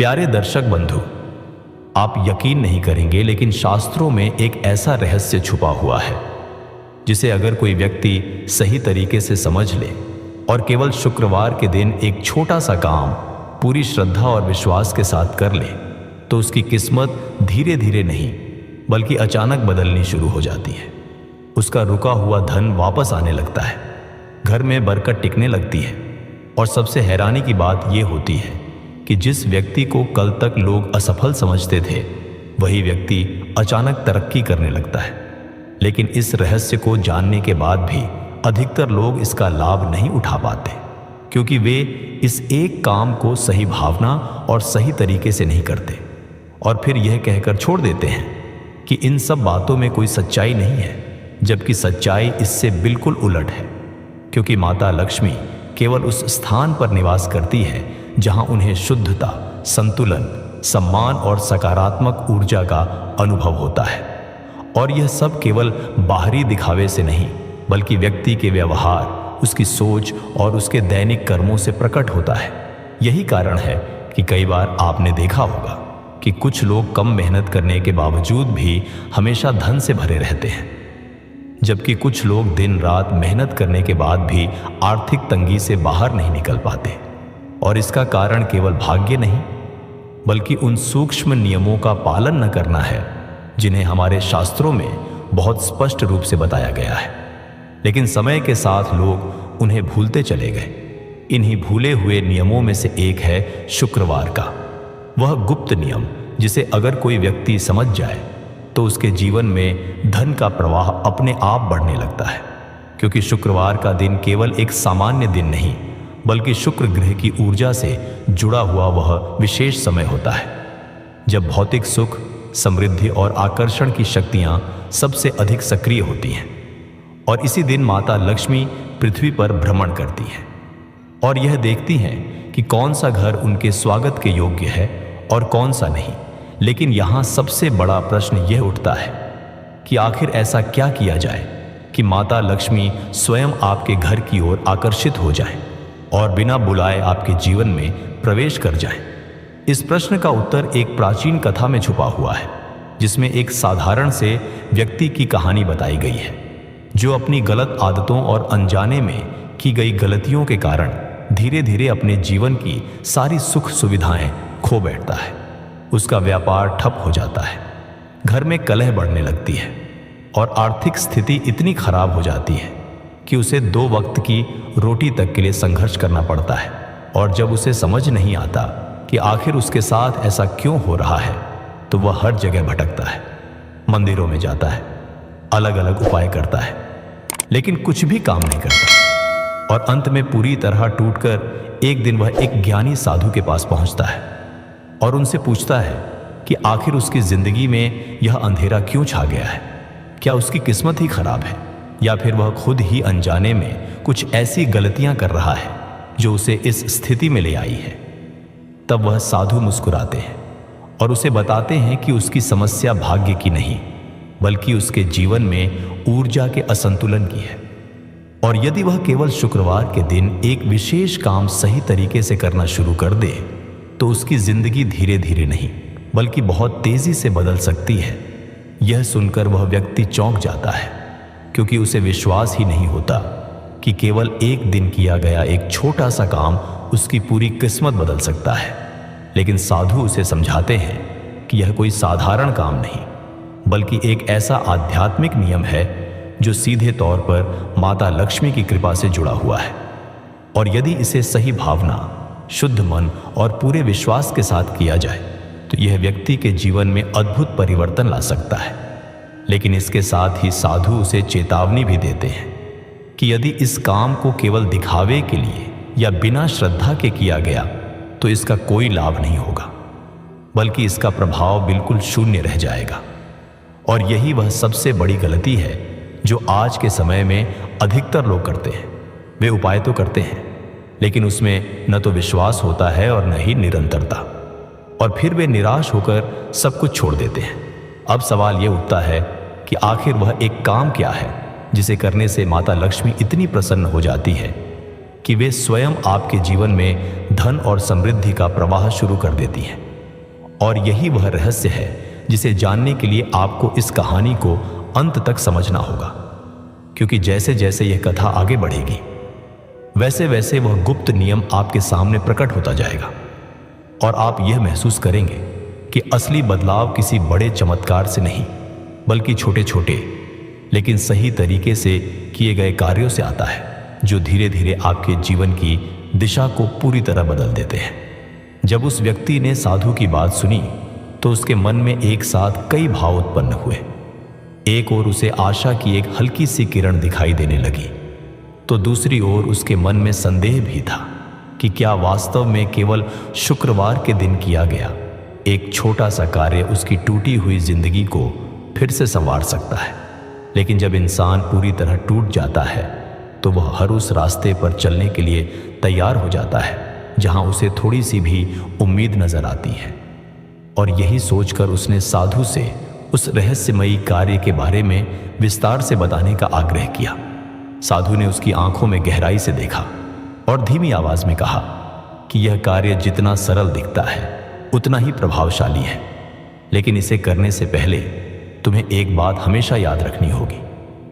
प्यारे दर्शक बंधु, आप यकीन नहीं करेंगे लेकिन शास्त्रों में एक ऐसा रहस्य छुपा हुआ है जिसे अगर कोई व्यक्ति सही तरीके से समझ ले और केवल शुक्रवार के दिन एक छोटा सा काम पूरी श्रद्धा और विश्वास के साथ कर ले तो उसकी किस्मत धीरे धीरे नहीं बल्कि अचानक बदलनी शुरू हो जाती है। उसका रुका हुआ धन वापस आने लगता है, घर में बरकत टिकने लगती है और सबसे हैरानी की बात यह होती है कि जिस व्यक्ति को कल तक लोग असफल समझते थे वही व्यक्ति अचानक तरक्की करने लगता है। लेकिन इस रहस्य को जानने के बाद भी अधिकतर लोग इसका लाभ नहीं उठा पाते क्योंकि वे इस एक काम को सही भावना और सही तरीके से नहीं करते और फिर यह कहकर छोड़ देते हैं कि इन सब बातों में कोई सच्चाई नहीं है, जबकि सच्चाई इससे बिल्कुल उलट है। क्योंकि माता लक्ष्मी केवल उस स्थान पर निवास करती है जहां उन्हें शुद्धता, संतुलन, सम्मान और सकारात्मक ऊर्जा का अनुभव होता है। और यह सब केवल बाहरी दिखावे से नहीं बल्कि व्यक्ति के व्यवहार, उसकी सोच और उसके दैनिक कर्मों से प्रकट होता है। यही कारण है कि कई बार आपने देखा होगा कि कुछ लोग कम मेहनत करने के बावजूद भी हमेशा धन से भरे रहते हैं, जबकि कुछ लोग दिन रात मेहनत करने के बाद भी आर्थिक तंगी से बाहर नहीं निकल पाते। और इसका कारण केवल भाग्य नहीं बल्कि उन सूक्ष्म नियमों का पालन न करना है जिन्हें हमारे शास्त्रों में बहुत स्पष्ट रूप से बताया गया है। लेकिन समय के साथ लोग उन्हें भूलते चले गए। इन्हीं भूले हुए नियमों में से एक है शुक्रवार का वह गुप्त नियम जिसे अगर कोई व्यक्ति समझ जाए तो उसके जीवन में धन का प्रवाह अपने आप बढ़ने लगता है। क्योंकि शुक्रवार का दिन केवल एक सामान्य दिन नहीं बल्कि शुक्र ग्रह की ऊर्जा से जुड़ा हुआ वह विशेष समय होता है जब भौतिक सुख, समृद्धि और आकर्षण की शक्तियां सबसे अधिक सक्रिय होती हैं। और इसी दिन माता लक्ष्मी पृथ्वी पर भ्रमण करती हैं और यह देखती हैं कि कौन सा घर उनके स्वागत के योग्य है और कौन सा नहीं। लेकिन यहाँ सबसे बड़ा प्रश्न यह उठता है कि आखिर ऐसा क्या किया जाए कि माता लक्ष्मी स्वयं आपके घर की ओर आकर्षित हो जाए और बिना बुलाए आपके जीवन में प्रवेश कर जाए। इस प्रश्न का उत्तर एक प्राचीन कथा में छुपा हुआ है जिसमें एक साधारण से व्यक्ति की कहानी बताई गई है जो अपनी गलत आदतों और अनजाने में की गई गलतियों के कारण धीरे धीरे अपने जीवन की सारी सुख सुविधाएं खो बैठता है। उसका व्यापार ठप हो जाता है, घर में कलह बढ़ने लगती है और आर्थिक स्थिति इतनी खराब हो जाती है कि उसे 2 वक्त की रोटी तक के लिए संघर्ष करना पड़ता है। और जब उसे समझ नहीं आता कि आखिर उसके साथ ऐसा क्यों हो रहा है तो वह हर जगह भटकता है, मंदिरों में जाता है, अलग अलग उपाय करता है, लेकिन कुछ भी काम नहीं करता। और अंत में पूरी तरह टूटकर एक दिन वह एक ज्ञानी साधु के पास पहुंचता है और उनसे पूछता है कि आखिर उसकी जिंदगी में यह अंधेरा क्यों छा गया है। क्या उसकी किस्मत ही खराब है या फिर वह खुद ही अनजाने में कुछ ऐसी गलतियां कर रहा है जो उसे इस स्थिति में ले आई है। तब वह साधु मुस्कुराते हैं और उसे बताते हैं कि उसकी समस्या भाग्य की नहीं बल्कि उसके जीवन में ऊर्जा के असंतुलन की है। और यदि वह केवल शुक्रवार के दिन एक विशेष काम सही तरीके से करना शुरू कर दे तो उसकी जिंदगी धीरे धीरे नहीं बल्कि बहुत तेजी से बदल सकती है। यह सुनकर वह व्यक्ति चौंक जाता है क्योंकि उसे विश्वास ही नहीं होता कि केवल एक दिन किया गया एक छोटा सा काम उसकी पूरी किस्मत बदल सकता है। लेकिन साधु उसे समझाते हैं कि यह कोई साधारण काम नहीं बल्कि एक ऐसा आध्यात्मिक नियम है जो सीधे तौर पर माता लक्ष्मी की कृपा से जुड़ा हुआ है। और यदि इसे सही भावना, शुद्ध मन और पूरे विश्वास के साथ किया जाए तो यह व्यक्ति के जीवन में अद्भुत परिवर्तन ला सकता है। लेकिन इसके साथ ही साधु उसे चेतावनी भी देते हैं कि यदि इस काम को केवल दिखावे के लिए या बिना श्रद्धा के किया गया तो इसका कोई लाभ नहीं होगा बल्कि इसका प्रभाव बिल्कुल शून्य रह जाएगा। और यही वह सबसे बड़ी गलती है जो आज के समय में अधिकतर लोग करते हैं। वे उपाय तो करते हैं लेकिन उसमें न तो विश्वास होता है और न ही निरंतरता, और फिर वे निराश होकर सब कुछ छोड़ देते हैं। अब सवाल यह उठता है कि आखिर वह एक काम क्या है जिसे करने से माता लक्ष्मी इतनी प्रसन्न हो जाती है कि वे स्वयं आपके जीवन में धन और समृद्धि का प्रवाह शुरू कर देती हैं। और यही वह रहस्य है जिसे जानने के लिए आपको इस कहानी को अंत तक समझना होगा, क्योंकि जैसे जैसे यह कथा आगे बढ़ेगी वैसे वैसे वह गुप्त नियम आपके सामने प्रकट होता जाएगा और आप यह महसूस करेंगे कि असली बदलाव किसी बड़े चमत्कार से नहीं, बल्कि छोटे छोटे लेकिन सही तरीके से किए गए कार्यों से आता है, जो धीरे धीरे आपके जीवन की दिशा को पूरी तरह बदल देते हैं। जब उस व्यक्ति ने साधु की बात सुनी तो उसके मन में एक साथ कई भाव उत्पन्न हुए। एक ओर उसे आशा की एक हल्की सी किरण दिखाई देने लगी, तो दूसरी ओर उसके मन में संदेह भी था कि क्या वास्तव में केवल शुक्रवार के दिन किया गया एक छोटा सा कार्य उसकी टूटी हुई जिंदगी को फिर से संवार सकता है। लेकिन जब इंसान पूरी तरह टूट जाता है तो वह हर उस रास्ते पर चलने के लिए तैयार हो जाता है जहां उसे थोड़ी सी भी उम्मीद नजर आती है। और यही सोचकर उसने साधु से उस रहस्यमयी कार्य के बारे में विस्तार से बताने का आग्रह किया। साधु ने उसकी आंखों में गहराई से देखा और धीमी आवाज में कहा कि यह कार्य जितना सरल दिखता है उतना ही प्रभावशाली है, लेकिन इसे करने से पहले तुम्हें एक बात हमेशा याद रखनी होगी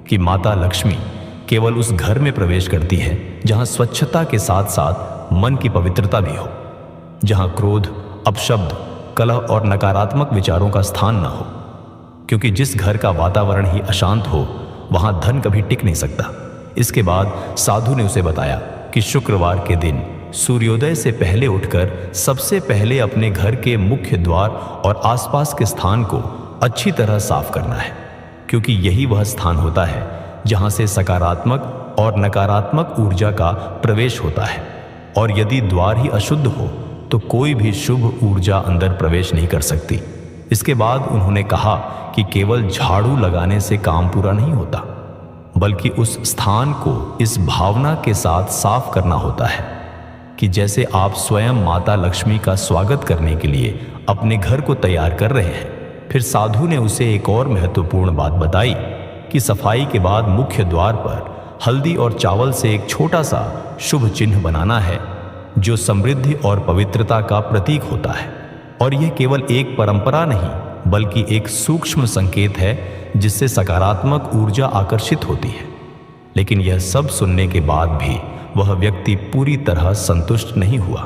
कि माता लक्ष्मी केवल उस घर में प्रवेश करती है जहां स्वच्छता के साथ साथ मन की पवित्रता भी हो, जहां क्रोध, अपशब्द, कलह और नकारात्मक विचारों का स्थान न हो। क्योंकि जिस घर का वातावरण ही अशांत हो वहां धन कभी टिक नहीं सकता। इसके बाद साधु ने उसे बताया कि शुक्रवार के दिन सूर्योदय से पहले उठकर सबसे पहले अपने घर के मुख्य द्वार और आसपास के स्थान को अच्छी तरह साफ करना है, क्योंकि यही वह स्थान होता है जहां से सकारात्मक और नकारात्मक ऊर्जा का प्रवेश होता है। और यदि द्वार ही अशुद्ध हो तो कोई भी शुभ ऊर्जा अंदर प्रवेश नहीं कर सकती। इसके बाद उन्होंने कहा कि केवल झाड़ू लगाने से काम पूरा नहीं होता, बल्कि उस स्थान को इस भावना के साथ साफ करना होता है कि जैसे आप स्वयं माता लक्ष्मी का स्वागत करने के लिए अपने घर को तैयार कर रहे हैं। फिर साधु ने उसे एक और महत्वपूर्ण बात बताई कि सफाई के बाद मुख्य द्वार पर हल्दी और चावल से एक छोटा सा शुभ चिन्ह बनाना है, जो समृद्धि और पवित्रता का प्रतीक होता है। और यह केवल एक परंपरा नहीं, बल्कि एक सूक्ष्म संकेत है जिससे सकारात्मक ऊर्जा आकर्षित होती है। लेकिन यह सब सुनने के बाद भी वह व्यक्ति पूरी तरह संतुष्ट नहीं हुआ,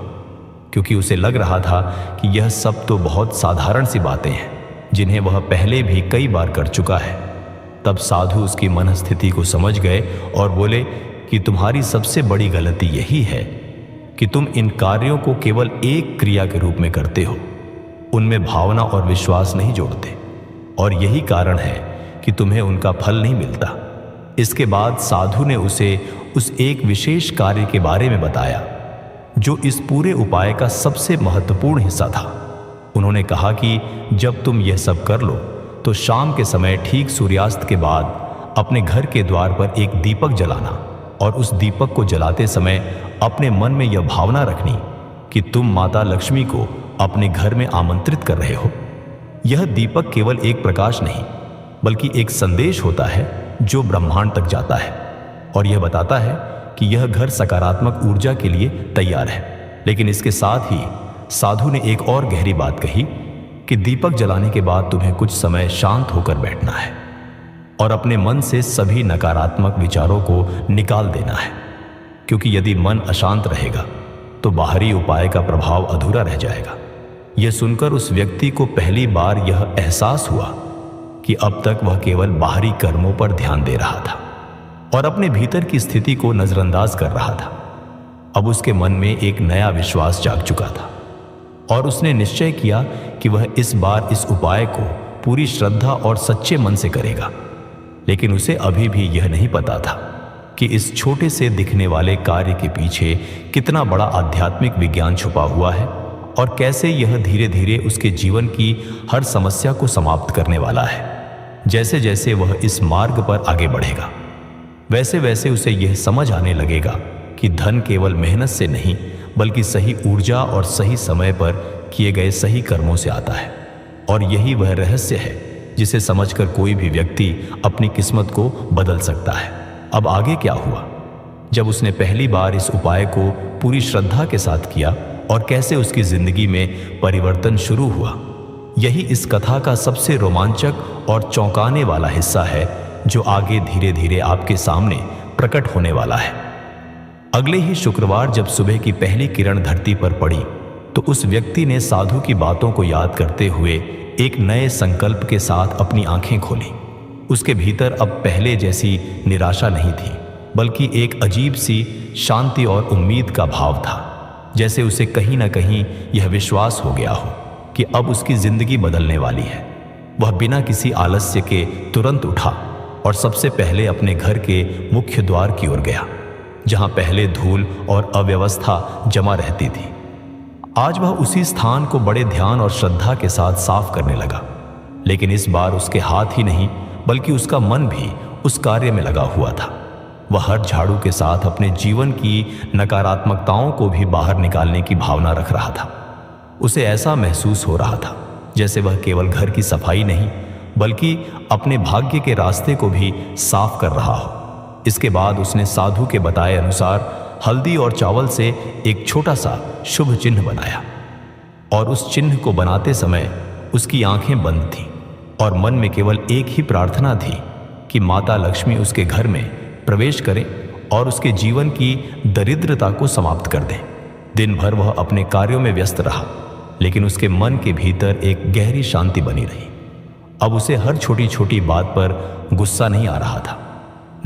क्योंकि उसे लग रहा था कि यह सब तो बहुत साधारण सी बातें हैं जिन्हें वह पहले भी कई बार कर चुका है। तब साधु उसकी मनस्थिति को समझ गए और बोले कि तुम्हारी सबसे बड़ी गलती यही है कि तुम इन कार्यों को केवल एक क्रिया के रूप में करते हो, उनमें भावना और विश्वास नहीं जोड़ते, और यही कारण है कि तुम्हें उनका फल नहीं मिलता। इसके बाद साधु ने उसे उस एक विशेष कार्य के बारे में बताया जो इस पूरे उपाय का सबसे महत्वपूर्ण हिस्सा था। उन्होंने कहा कि जब तुम यह सब कर लो तो शाम के समय ठीक सूर्यास्त के बाद अपने घर के द्वार पर एक दीपक जलाना, और उस दीपक को जलाते समय अपने मन में यह भावना रखनी कि तुम माता लक्ष्मी को अपने घर में आमंत्रित कर रहे हो। यह दीपक केवल एक प्रकाश नहीं, बल्कि एक संदेश होता है जो ब्रह्मांड तक जाता है और यह बताता है कि यह घर सकारात्मक ऊर्जा के लिए तैयार है। लेकिन इसके साथ ही साधु ने एक और गहरी बात कही कि दीपक जलाने के बाद तुम्हें कुछ समय शांत होकर बैठना है और अपने मन से सभी नकारात्मक विचारों को निकाल देना है, क्योंकि यदि मन अशांत रहेगा तो बाहरी उपाय का प्रभाव अधूरा रह जाएगा। यह सुनकर उस व्यक्ति को पहली बार यह एहसास हुआ कि अब तक वह केवल बाहरी कर्मों पर ध्यान दे रहा था और अपने भीतर की स्थिति को नजरअंदाज कर रहा था। अब उसके मन में एक नया विश्वास जाग चुका था और उसने निश्चय किया कि वह इस बार इस उपाय को पूरी श्रद्धा और सच्चे मन से करेगा। लेकिन उसे अभी भी यह नहीं पता था कि इस छोटे से दिखने वाले कार्य के पीछे कितना बड़ा आध्यात्मिक विज्ञान छुपा हुआ है और कैसे यह धीरे धीरे उसके जीवन की हर समस्या को समाप्त करने वाला है। जैसे जैसे वह इस मार्ग पर आगे बढ़ेगा, वैसे वैसे उसे यह समझ आने लगेगा कि धन केवल मेहनत से नहीं, बल्कि सही ऊर्जा और सही समय पर किए गए सही कर्मों से आता है। और यही वह रहस्य है जिसे समझकर कोई भी व्यक्ति अपनी किस्मत को बदल सकता है। अब आगे क्या हुआ? जब उसने पहली बार इस उपाय को पूरी श्रद्धा के साथ किया और कैसे उसकी जिंदगी में परिवर्तन शुरू हुआ, यही इस कथा का सबसे रोमांचक और चौंकाने वाला हिस्सा है, जो आगे धीरे धीरे आपके सामने प्रकट होने वाला है। अगले ही शुक्रवार जब सुबह की पहली किरण धरती पर पड़ी, तो उस व्यक्ति ने साधु की बातों को याद करते हुए एक नए संकल्प के साथ अपनी आंखें खोली। उसके भीतर अब पहले जैसी निराशा नहीं थी, बल्कि एक अजीब सी शांति और उम्मीद का भाव था। जैसे उसे कहीं ना कहीं यह विश्वास हो गया हो कि अब उसकी जिंदगी बदलने वाली है। वह बिना किसी आलस्य के तुरंत उठा और सबसे पहले अपने घर के मुख्य द्वार की ओर गया, जहां पहले धूल और अव्यवस्था जमा रहती थी। आज वह उसी स्थान को बड़े ध्यान और श्रद्धा के साथ साफ करने लगा। लेकिन इस बार उसके हाथ ही नहीं, बल्कि उसका मन भी उस कार्य में लगा हुआ था। वह हर झाड़ू के साथ अपने जीवन की नकारात्मकताओं को भी बाहर निकालने की भावना रख रहा था। उसे ऐसा महसूस हो रहा था जैसे वह केवल घर की सफाई नहीं, बल्कि अपने भाग्य के रास्ते को भी साफ कर रहा हो। इसके बाद उसने साधु के बताए अनुसार हल्दी और चावल से एक छोटा सा शुभ चिन्ह बनाया, और उस चिन्ह को बनाते समय उसकी आंखें बंद थीं और मन में केवल एक ही प्रार्थना थी कि माता लक्ष्मी उसके घर में प्रवेश करें और उसके जीवन की दरिद्रता को समाप्त कर दें। दिन भर वह अपने कार्यों में व्यस्त रहा, लेकिन उसके मन के भीतर एक गहरी शांति बनी रही। अब उसे हर छोटी छोटी बात पर गुस्सा नहीं आ रहा था,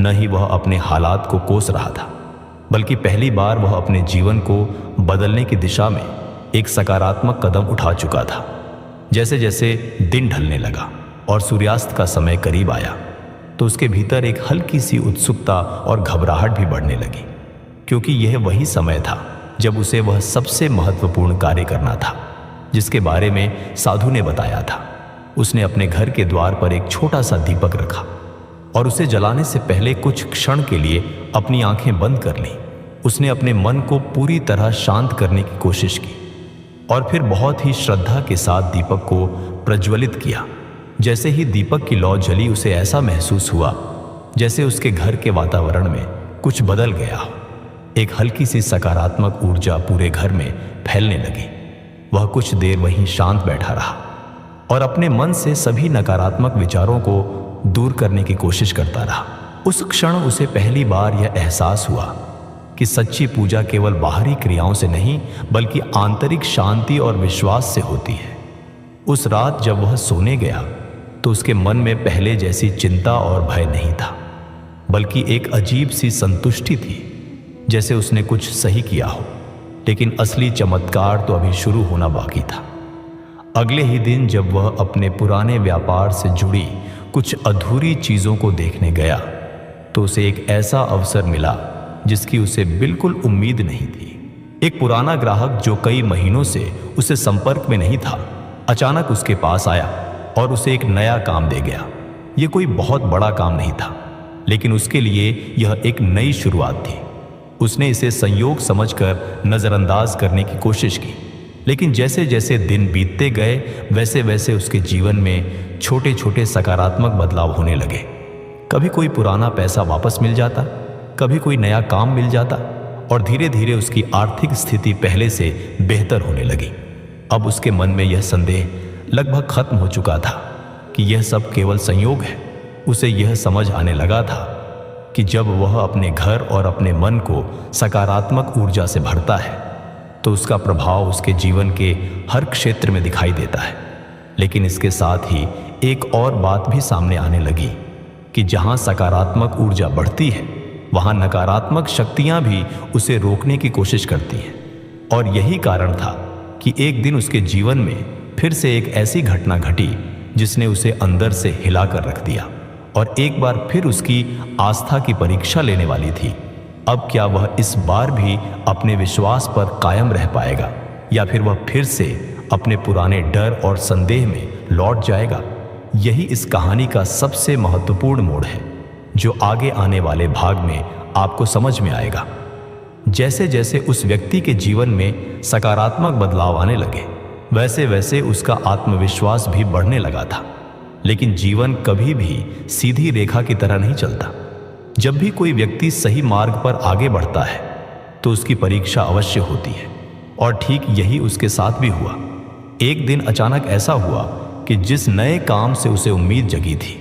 न ही वह अपने हालात को कोस रहा था, बल्कि पहली बार वह अपने जीवन को बदलने की दिशा में एक सकारात्मक कदम उठा चुका था। जैसे जैसे दिन ढलने लगा और सूर्यास्त का समय करीब आया, तो उसके भीतर एक हल्की सी उत्सुकता और घबराहट भी बढ़ने लगी, क्योंकि यह वही समय था जब उसे वह सबसे महत्वपूर्ण कार्य करना था जिसके बारे में साधु ने बताया था। उसने अपने घर के द्वार पर एक छोटा सा दीपक रखा और उसे जलाने से पहले कुछ क्षण के लिए अपनी आंखें बंद कर ली। उसने अपने मन को पूरी तरह शांत करने की कोशिश की और फिर बहुत ही श्रद्धा के साथ दीपक को प्रज्वलित किया। जैसे ही दीपक की लौ जली, उसे ऐसा महसूस हुआ जैसे उसके घर के वातावरण में कुछ बदल गया हो। एक हल्की सी सकारात्मक ऊर्जा पूरे घर में फैलने लगी। वह कुछ देर वहीं शांत बैठा रहा और अपने मन से सभी नकारात्मक विचारों को दूर करने की कोशिश करता रहा। उस क्षण उसे पहली बार यह एहसास हुआ कि सच्ची पूजा केवल बाहरी क्रियाओं से नहीं, बल्कि आंतरिक शांति और विश्वास से होती है। उस रात जब वह सोने गया, तो उसके मन में पहले जैसी चिंता और भय नहीं था, बल्कि एक अजीब सी संतुष्टि थी, जैसे उसने कुछ सही किया हो। लेकिन असली चमत्कार तो अभी शुरू होना बाकी था। अगले ही दिन जब वह अपने पुराने व्यापार से जुड़ी कुछ अधूरी चीजों को देखने गया, तो उसे एक ऐसा अवसर मिला जिसकी उसे बिल्कुल उम्मीद नहीं थी। एक पुराना ग्राहक जो कई महीनों से उसे संपर्क में नहीं था, अचानक उसके पास आया और उसे एक नया काम दे गया। यह कोई बहुत बड़ा काम नहीं था, लेकिन उसके लिए यह एक नई शुरुआत थी। उसने इसे संयोग समझकर नजरअंदाज करने की कोशिश की, लेकिन जैसे जैसे दिन बीतते गए, वैसे वैसे उसके जीवन में छोटे छोटे सकारात्मक बदलाव होने लगे। कभी कोई पुराना पैसा वापस मिल जाता, कभी कोई नया काम मिल जाता, और धीरे धीरे उसकी आर्थिक स्थिति पहले से बेहतर होने लगी। अब उसके मन में यह संदेह लगभग खत्म हो चुका था कि यह सब केवल संयोग है। उसे यह समझ आने लगा था कि जब वह अपने घर और अपने मन को सकारात्मक ऊर्जा से भरता है, तो उसका प्रभाव उसके जीवन के हर क्षेत्र में दिखाई देता है। लेकिन इसके साथ ही एक और बात भी सामने आने लगी कि जहां सकारात्मक ऊर्जा बढ़ती है, वहां नकारात्मक शक्तियां भी उसे रोकने की कोशिश करती हैं। और यही कारण था कि एक दिन उसके जीवन में फिर से एक ऐसी घटना घटी जिसने उसे अंदर से हिलाकर रख दिया और एक बार फिर उसकी आस्था की परीक्षा लेने वाली थी। अब क्या वह इस बार भी अपने विश्वास पर कायम रह पाएगा, या फिर वह फिर से अपने पुराने डर और संदेह में लौट जाएगा? यही इस कहानी का सबसे महत्वपूर्ण मोड़ है, जो आगे आने वाले भाग में आपको समझ में आएगा। जैसे जैसे उस व्यक्ति के जीवन में सकारात्मक बदलाव आने लगे, वैसे वैसे उसका आत्मविश्वास भी बढ़ने लगा था। लेकिन जीवन कभी भी सीधी रेखा की तरह नहीं चलता। जब भी कोई व्यक्ति सही मार्ग पर आगे बढ़ता है, तो उसकी परीक्षा अवश्य होती है, और ठीक यही उसके साथ भी हुआ। एक दिन अचानक ऐसा हुआ कि जिस नए काम से उसे उम्मीद जगी थी,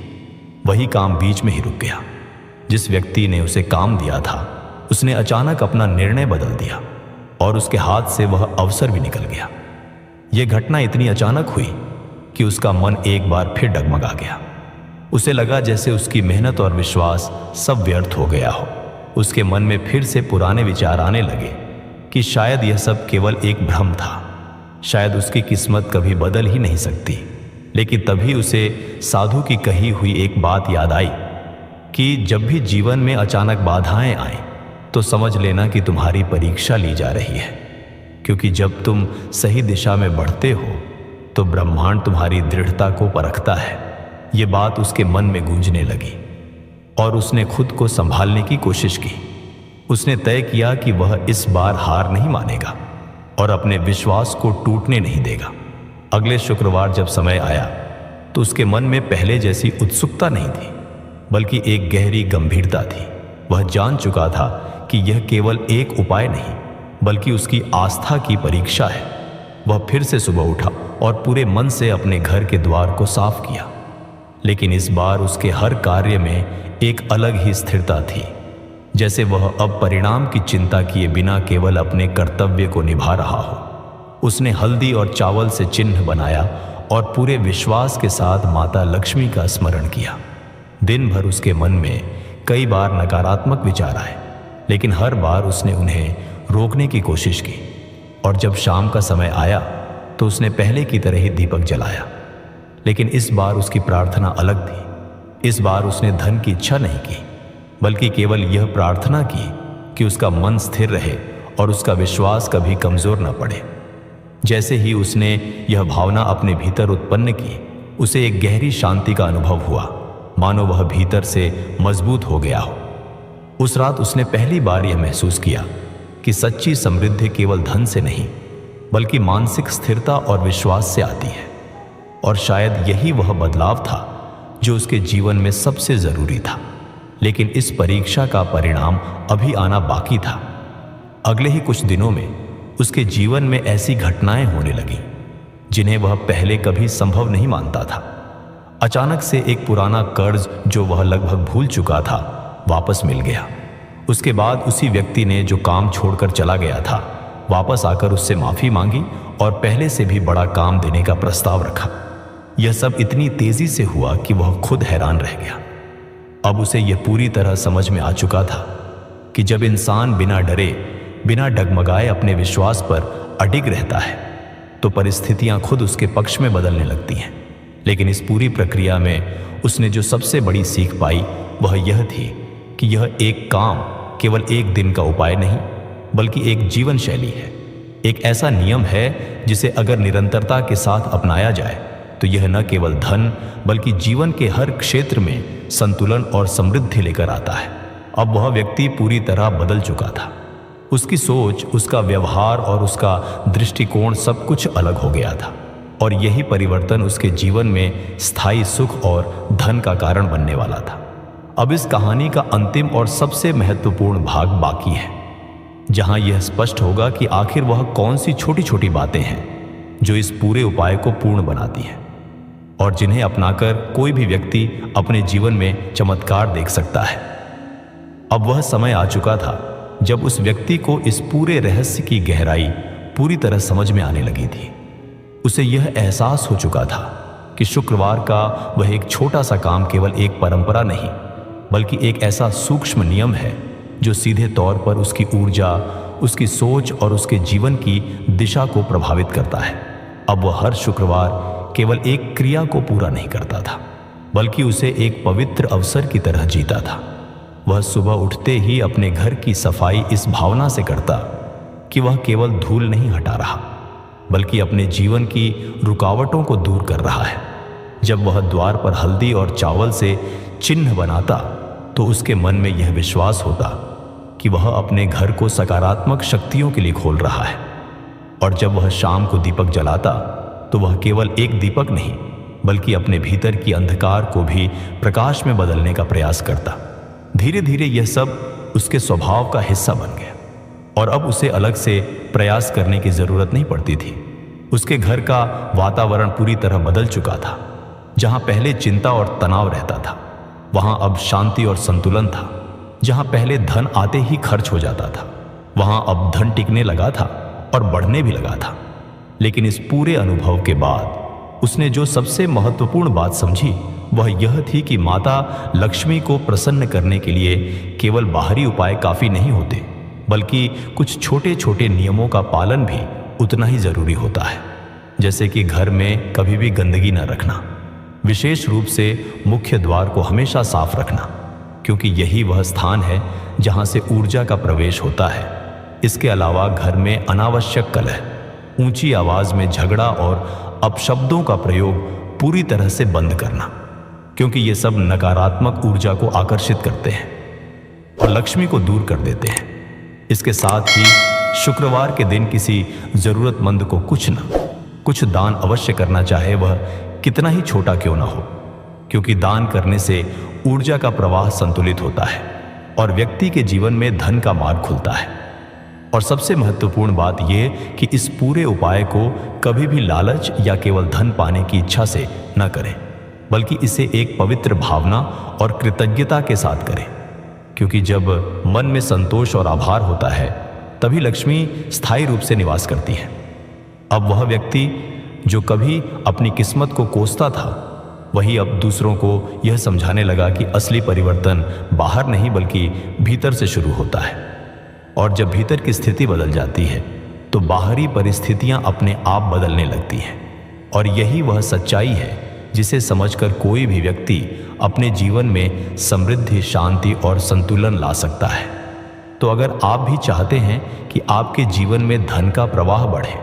वही काम बीच में ही रुक गया। जिस व्यक्ति ने उसे काम दिया था, उसने अचानक अपना निर्णय बदल दिया और उसके हाथ से वह अवसर भी निकल गया। यह घटना इतनी अचानक हुई कि उसका मन एक बार फिर डगमगा गया। उसे लगा जैसे उसकी मेहनत और विश्वास सब व्यर्थ हो गया हो। उसके मन में फिर से पुराने विचार आने लगे कि शायद यह सब केवल एक भ्रम था, शायद उसकी किस्मत कभी बदल ही नहीं सकती। लेकिन तभी उसे साधु की कही हुई एक बात याद आई कि जब भी जीवन में अचानक बाधाएं आएं, तो समझ लेना कि तुम्हारी परीक्षा ली जा रही है, क्योंकि जब तुम सही दिशा में बढ़ते हो तो ब्रह्मांड तुम्हारी दृढ़ता को परखता है। ये बात उसके मन में गूंजने लगी और उसने खुद को संभालने की कोशिश की। उसने तय किया कि वह इस बार हार नहीं मानेगा और अपने विश्वास को टूटने नहीं देगा। अगले शुक्रवार जब समय आया तो उसके मन में पहले जैसी उत्सुकता नहीं थी, बल्कि एक गहरी गंभीरता थी। वह जान चुका था कि यह केवल एक उपाय नहीं, बल्कि उसकी आस्था की परीक्षा है। वह फिर से सुबह उठा और पूरे मन से अपने घर के द्वार को साफ किया। लेकिन इस बार उसके हर कार्य में एक अलग ही स्थिरता थी, जैसे वह अब परिणाम की चिंता किए बिना केवल अपने कर्तव्य को निभा रहा हो। उसने हल्दी और चावल से चिन्ह बनाया और पूरे विश्वास के साथ माता लक्ष्मी का स्मरण किया। दिन भर उसके मन में कई बार नकारात्मक विचार आए, लेकिन हर बार उसने उन्हें रोकने की कोशिश की। और जब शाम का समय आया तो उसने पहले की तरह ही दीपक जलाया। लेकिन इस बार उसकी प्रार्थना अलग थी। इस बार उसने धन की इच्छा नहीं की, बल्कि केवल यह प्रार्थना की कि उसका मन स्थिर रहे और उसका विश्वास कभी कमजोर न पड़े। जैसे ही उसने यह भावना अपने भीतर उत्पन्न की, उसे एक गहरी शांति का अनुभव हुआ, मानो वह भीतर से मजबूत हो गया हो। उस रात उसने पहली बार यह महसूस किया कि सच्ची समृद्धि केवल धन से नहीं, बल्कि मानसिक स्थिरता और विश्वास से आती है। और शायद यही वह बदलाव था जो उसके जीवन में सबसे जरूरी था। लेकिन इस परीक्षा का परिणाम अभी आना बाकी था। अगले ही कुछ दिनों में उसके जीवन में ऐसी घटनाएं होने लगीं जिन्हें वह पहले कभी संभव नहीं मानता था। अचानक से एक पुराना कर्ज जो वह लगभग भूल चुका था, वापस मिल गया। उसके बाद उसी व्यक्ति ने जो काम छोड़कर चला गया था, वापस आकर उससे माफी मांगी और पहले से भी बड़ा काम देने का प्रस्ताव रखा। यह सब इतनी तेजी से हुआ कि वह खुद हैरान रह गया। अब उसे यह पूरी तरह समझ में आ चुका था कि जब इंसान बिना डरे, बिना डगमगाए अपने विश्वास पर अडिग रहता है, तो परिस्थितियां खुद उसके पक्ष में बदलने लगती हैं। लेकिन इस पूरी प्रक्रिया में उसने जो सबसे बड़ी सीख पाई, वह यह थी कि यह एक काम केवल एक दिन का उपाय नहीं, बल्कि एक जीवन शैली है। एक ऐसा नियम है जिसे अगर निरंतरता के साथ अपनाया जाए तो यह न केवल धन, बल्कि जीवन के हर क्षेत्र में संतुलन और समृद्धि लेकर आता है। अब वह व्यक्ति पूरी तरह बदल चुका था। उसकी सोच, उसका व्यवहार और उसका दृष्टिकोण सब कुछ अलग हो गया था। और यही परिवर्तन उसके जीवन में स्थायी सुख और धन का कारण बनने वाला था। अब इस कहानी का अंतिम और सबसे महत्वपूर्ण भाग बाकी है, जहां यह स्पष्ट होगा कि आखिर वह कौन सी छोटी छोटी बातें हैं जो इस पूरे उपाय को पूर्ण बनाती हैं और जिन्हें अपनाकर कोई भी व्यक्ति अपने जीवन में चमत्कार देख सकता है। अब वह समय आ चुका था जब उस व्यक्ति को इस पूरे रहस्य की गहराई पूरी तरह समझ में आने लगी थी। उसे यह एहसास हो चुका था कि शुक्रवार का वह एक छोटा सा काम केवल एक परंपरा नहीं, बल्कि एक ऐसा सूक्ष्म नियम है जो सीधे तौर पर उसकी ऊर्जा, उसकी सोच और उसके जीवन की दिशा को प्रभावित करता है। अब वह हर शुक्रवार केवल एक क्रिया को पूरा नहीं करता था, बल्कि उसे एक पवित्र अवसर की तरह जीता था। वह सुबह उठते ही अपने घर की सफाई इस भावना से करता कि वह केवल धूल नहीं हटा रहा, बल्कि अपने जीवन की रुकावटों को दूर कर रहा है। जब वह द्वार पर हल्दी और चावल से चिन्ह बनाता तो उसके मन में यह विश्वास होता कि वह अपने घर को सकारात्मक शक्तियों के लिए खोल रहा है। और जब वह शाम को दीपक जलाता तो वह केवल एक दीपक नहीं, बल्कि अपने भीतर की अंधकार को भी प्रकाश में बदलने का प्रयास करता। धीरे धीरे यह सब उसके स्वभाव का हिस्सा बन गया और अब उसे अलग से प्रयास करने की जरूरत नहीं पड़ती थी। उसके घर का वातावरण पूरी तरह बदल चुका था। जहां पहले चिंता और तनाव रहता था, वहां अब शांति और संतुलन था। जहां पहले धन आते ही खर्च हो जाता था, वहां अब धन टिकने लगा था और बढ़ने भी लगा था। लेकिन इस पूरे अनुभव के बाद उसने जो सबसे महत्वपूर्ण बात समझी वह यह थी कि माता लक्ष्मी को प्रसन्न करने के लिए केवल बाहरी उपाय काफी नहीं होते, बल्कि कुछ छोटे छोटे नियमों का पालन भी उतना ही जरूरी होता है। जैसे कि घर में कभी भी गंदगी न रखना, विशेष रूप से मुख्य द्वार को हमेशा साफ रखना, क्योंकि यही वह स्थान है जहां से ऊर्जा का प्रवेश होता है। इसके अलावा घर में अनावश्यक कलह, ऊंची आवाज में झगड़ा और अपशब्दों का प्रयोग पूरी तरह से बंद करना, क्योंकि ये सब नकारात्मक ऊर्जा को आकर्षित करते हैं और लक्ष्मी को दूर कर देते हैं। इसके साथ ही शुक्रवार के दिन किसी जरूरतमंद को कुछ दान अवश्य करना, चाहे वह कितना ही छोटा क्यों ना हो, क्योंकि दान करने से ऊर्जा का प्रवाह संतुलित होता है और व्यक्ति के जीवन में धन का मार्ग खुलता है। और सबसे महत्वपूर्ण बात यह कि इस पूरे उपाय को कभी भी लालच या केवल धन पाने की इच्छा से न करें, बल्कि इसे एक पवित्र भावना और कृतज्ञता के साथ करें, क्योंकि जब मन में संतोष और आभार होता है तभी लक्ष्मी स्थायी रूप से निवास करती है। अब वह व्यक्ति जो कभी अपनी किस्मत को कोसता था, वही अब दूसरों को यह समझाने लगा कि असली परिवर्तन बाहर नहीं बल्कि भीतर से शुरू होता है। और जब भीतर की स्थिति बदल जाती है तो बाहरी परिस्थितियां अपने आप बदलने लगती हैं। और यही वह सच्चाई है जिसे समझकर कोई भी व्यक्ति अपने जीवन में समृद्धि, शांति और संतुलन ला सकता है। तो अगर आप भी चाहते हैं कि आपके जीवन में धन का प्रवाह बढ़े,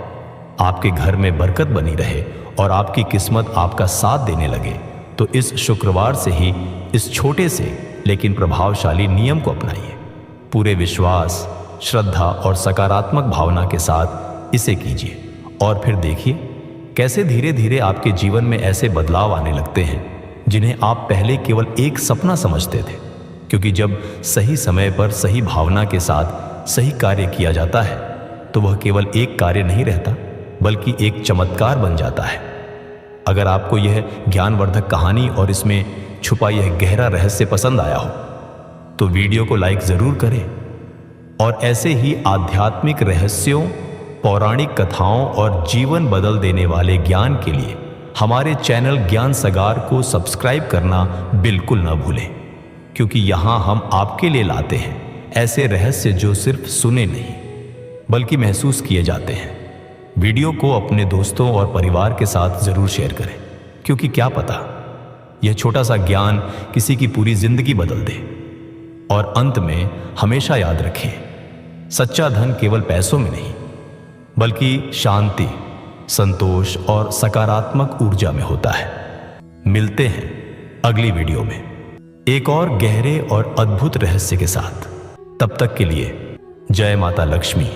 आपके घर में बरकत बनी रहे और आपकी किस्मत आपका साथ देने लगे, तो इस शुक्रवार से ही इस छोटे से लेकिन प्रभावशाली नियम को अपनाइए। पूरे विश्वास, श्रद्धा और सकारात्मक भावना के साथ इसे कीजिए और फिर देखिए कैसे धीरे धीरे आपके जीवन में ऐसे बदलाव आने लगते हैं जिन्हें आप पहले केवल एक सपना समझते थे। क्योंकि जब सही समय पर सही भावना के साथ सही कार्य किया जाता है तो वह केवल एक कार्य नहीं रहता बल्कि एक चमत्कार बन जाता है। अगर आपको यह ज्ञानवर्धक कहानी और इसमें छुपा यह गहरा रहस्य पसंद आया हो तो वीडियो को लाइक जरूर करें और ऐसे ही आध्यात्मिक रहस्यों, पौराणिक कथाओं और जीवन बदल देने वाले ज्ञान के लिए हमारे चैनल ज्ञान सगार को सब्सक्राइब करना बिल्कुल न भूलें, क्योंकि यहाँ हम आपके लिए लाते हैं ऐसे रहस्य जो सिर्फ सुने नहीं बल्कि महसूस किए जाते हैं। वीडियो को अपने दोस्तों और परिवार के साथ जरूर शेयर करें, क्योंकि क्या पता यह छोटा सा ज्ञान किसी की पूरी जिंदगी बदल दे। और अंत में हमेशा याद रखें, सच्चा धन केवल पैसों में नहीं बल्कि शांति, संतोष और सकारात्मक ऊर्जा में होता है। मिलते हैं अगली वीडियो में एक और गहरे और अद्भुत रहस्य के साथ। तब तक के लिए जय माता लक्ष्मी।